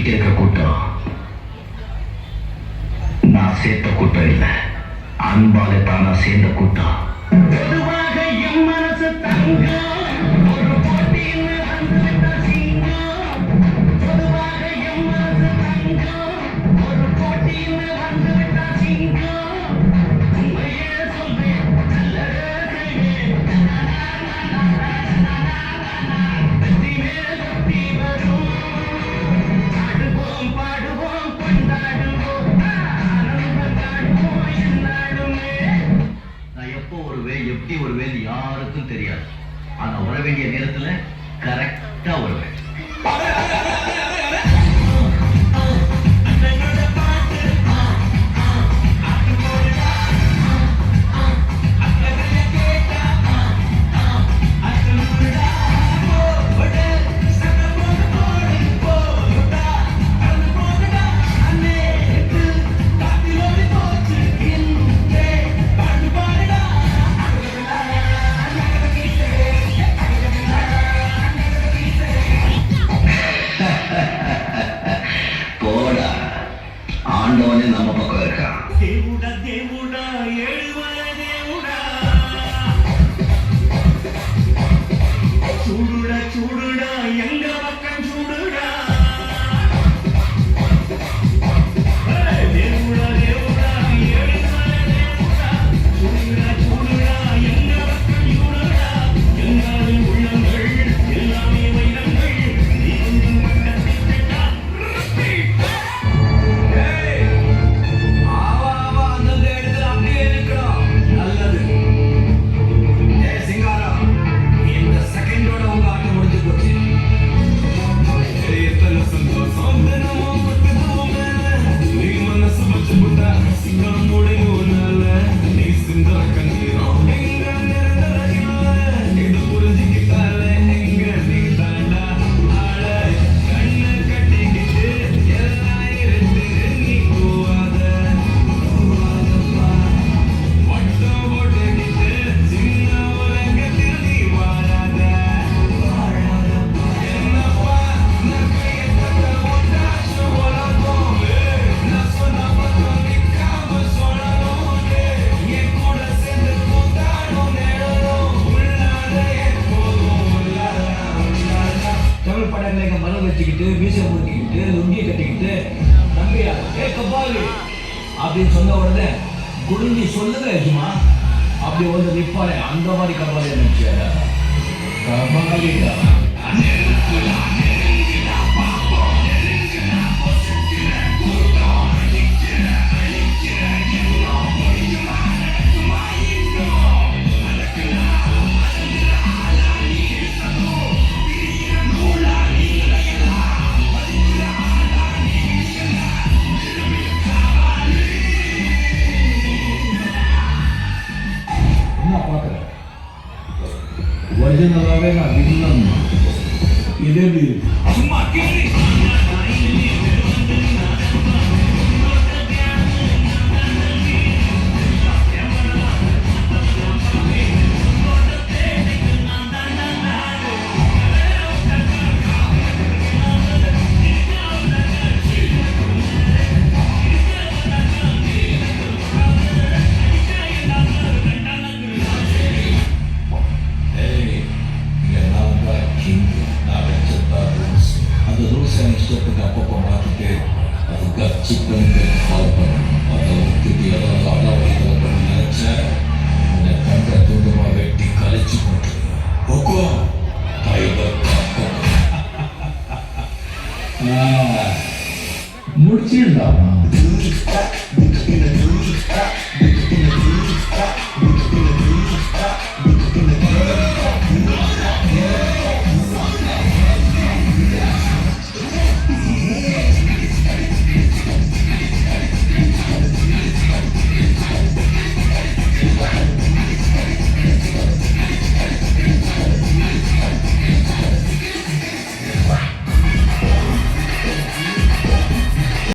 சுத்திக்கிட்டு இருக்க கூட்டம் நான் சேர்த்த கூட்டம் இல்லை, அன்பால தானா சேர்ந்த கூட்டம். பொதுவாக என் மனசு தங்கம் ஒரு போட்டின்னு வந்துவிட்டா சிங்கம். பொதுவாக என் மனசு தங்கம் ஒரு போட்டின்னு வந்துவிட்டா சிங்கம். உண்மையே சொல்வேன், நல்லதே செய்வேன். வெற்றி மேல் வெற்றி வரும். ஆடுவோம் பாடுவோம் கொண்டாடுவோம், ஆனந்தம் காணுவோம் என்னாலுமே. நான் எப்போ வருவேன் எப்படி வருவேன் யாருக்கும் தெரியாது. ஆனா வர வேண்டிய நேரத்துல கரெக்டா வருவேன். போடா, ஆண்டவனே நம்ம பக்கம் இருக்கான். దేవుడా దేవుడా ఏడువల దేవుడా, చూడుడా చూడుడా ఎంగ పక్కం చూడుడా. దేవుడా దేవుడా ఏడువల దేవుడా, చూడుడా చూడుడా ఎంగ పక్కం చూడుడా. எல்லாரும் உள்ளங்கள் எல்லாமே வைரங்கள், நீ கொஞ்சம் பக்கத்திட்டா. மரம் வச்சுக்கிட்டு மீசை முறுக்கிக்கிட்டு லுங்கியை கட்டிக்கிட்டு நம்பியா ஏ கபாலி அப்படின்னு சொன்ன உடனே குடிஞ்சி சொல்லுங்க எஜுமா அப்படி வந்து நிற்பாரு. அந்த மாதிரி கபாலி நினைச்சு கபாலிடா. ஒரிஜினலாகவே நான் வில்லன். இதே சும்மா இஷ்டத்துக்கு அப்பப்போ மாற்றிட்டு அது கட்சி பண்ணி ஃபாலோ பண்ணணும். அதை ஊற்றிட்டு ஏதாவது அடாவடிகளை பண்ணி நினைச்சேன் உன்னை கண்ட துண்டமாக வெட்டி கழிச்சு போட்டு ஓகோ டைகர் முடிச்சிருந்தா